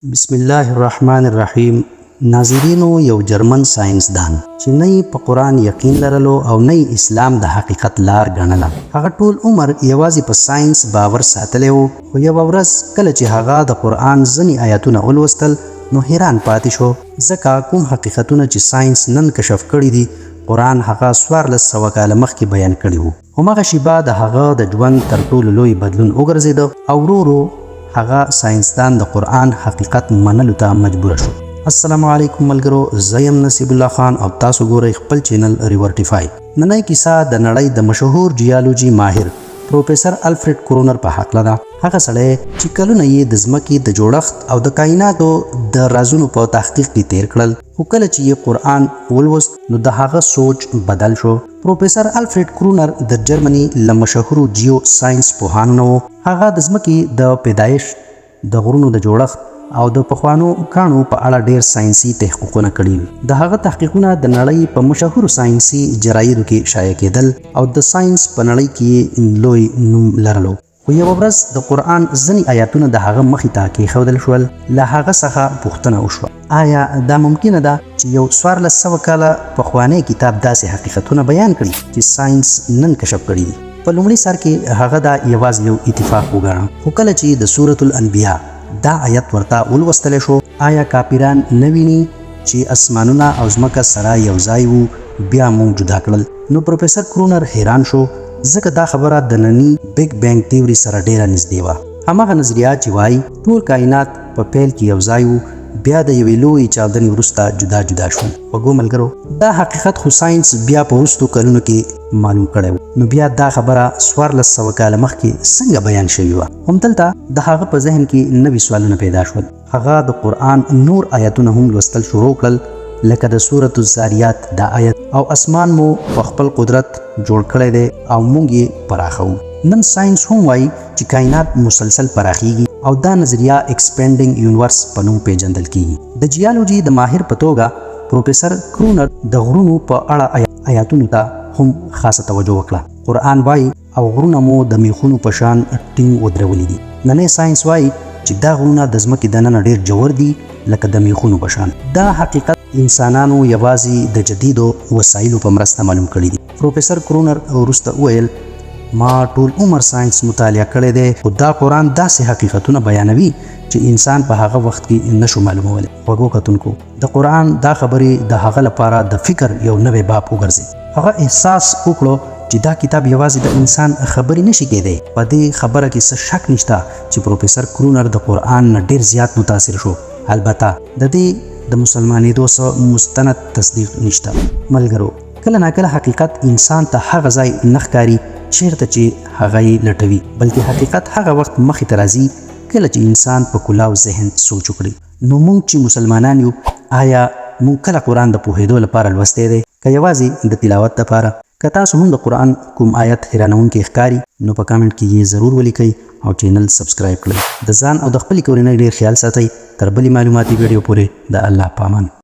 بسم الله الرحمن الرحیم. ناظرینو، یو جرمن ساينسدان چې نه په قرآن یقین لرلو او نه اسلام د حقیقت لار ګڼله، هغه ټول عمر یوازې په ساينس باور ساتلی و. خو یوه ورځ کله چې هغه د قرآن ځینې آیاتونه ولوستل نو حیران پاتې شو، ځکه کوم حقیقتونه چې ساينس نن کشف کړي دي قرآن هغه 1400 کاله مخکې بیان کړي وو. هماغه شیبه د هغه د ژوند تر ټولو لوی بدلون وګرځېده او ورو ورو هغه ساينسدان د قرآن حقیقت منلو ته مجبور شو. السلام علیکم ملګرو، زه یم نصیب الله خان او تاسو ګورئ خپل چینل ریورټیفای. نننۍ کیسه د نړۍ د مشهور جیالوجي ماهر پروفیسر الفرید کرونر په هکله ده. هغه سړی چې کلونه یې د ځمکې د جوړښت او د کائناتو د رازونو په تحقیق کې تیر کړل، خو کله چې یې قرآن ولوست نو د هغه سوچ بدل شو. پروفیسر الفرید کرونر د جرمني له مشهورو جیو ساينس پوهانو نه و. هغه د ځمکې د پیدایش، د غرونو د جوړښت او د پخوانو کاڼو په اړه ډیر ساينسي تحقیقونه کړي. د هغه تحقیقونه د نړۍ په مشهورو ساينسي جرايدو کې شایع کېدل او د ساينس په نړۍ کې لوی نوم لرلو. خو یوه ورځ د قرآن ځینې آیاتونه د هغه مخې ته کېښودل شول. له هغه څخه پوښتنه وشوه، آیا دا ممکنه ده چې یو 1400 کاله پخوانی کتاب داسې حقیقتونه بیان کړي چې ساينس نن کشف کړي دي؟ په لومړي سر کې هغه دا یوازې یو اتفاق وګاڼه، خو کله چې د سورة الانبیاء دا آیت ورته ولوستلی شو، آیا کافران نه ویني چې اسمانونه او ځمکه سره یو ځای وو بیا مو جدا کړل؟ نو پروفیسر کرونر حیران شو، ځکه دا خبره د ننني بیگ بینګ تیوري سره ډیره نږدې وه. هماغه نظریه چې وایي ټول کائنات په پیل کې یو ځای وو، بیا د یوې لویې چاودنې وروسته جدا جدا شول. وګو ملګرو، دا حقیقت خو ساينس بیا په وروستو کلونو کې معلوم کړی و، نو بیا دا خبره 1400 کاله مخکې څنګه بیان شوې وه؟ همدلته د هغه په ذهن کې نوي سوالونه پیدا شول. هغه د قرآن نور آیاتونه هم لوستل شروع کړل، لکه د سورة الزاریات دا آیت، او اسمان مو په خپل قدرت جوړ کړی دی او موږ یې پراخوو. نن ساينس هم وایي چې کائنات مسلسل پراخیږي او دا نظریه ایکسپینډینګ یونیورس په نوم پیژندل کیږي. د جیالوجي د ماهر په توګه پروفیسر کرونر د غرونو په اړه آیاتونو ته هم خاصه توجه وکړه. قرآن وایي او غرونه مو د میخونو په شان ټینګ ودرولي دي. نننی ساينس وایي چې دا غرونه د ځمکې دننه ډیر ژور دي لکه د میخونو په شان. دا حقیقت انسانانو یوازې د جدیدو وسایلو په مرسته معلوم کړي دي. پروفیسر کرونر وروسته وویل، ما ټول عمر ساينس مطالعه کړی دی، خو دا قرآن داسې حقیقتونه بیانوي چې انسان په هغه وخت کې نشو معلومولی. وګو کتونکو، د قرآن دا خبرې د هغه لپاره د فکر یو نوی باب وګرځېد. هغه احساس وکړو چې دا کتاب یوازې د انسان خبرې نشي کېدی. په دې خبره کې څه شک نشته چې پروفیسر کرونر د قرآن نه ډیر زیات متاثر شو. البته د دې د مسلمانېدو څه مستند تصدیق نشته. ملګرو، کله ناکله حقیقت انسان ته هغه ځای نه ښکاري چیرته چې هغه یې لټوي، بلکې حقیقت هغه وخت مخې ته راځي کله چې انسان په کلاو ذهن سوچ وکړي. نو موږ چې مسلمانان یو، آیا موږ کله قرآن د پوهېدو لپاره لوستی دی که یوازې د تلاوت لپاره؟ که تاسو هم د قرآن کوم آیت حیرانونکی ښکاري نو په کامنټ کې یې ضرور ولیکئ او چینل سبسکرایب کړئ. د ځان او د خپلې کورنۍ ډیر خیال ساتئ. تر بلې معلوماتي ویډیو پورې د الله په امان.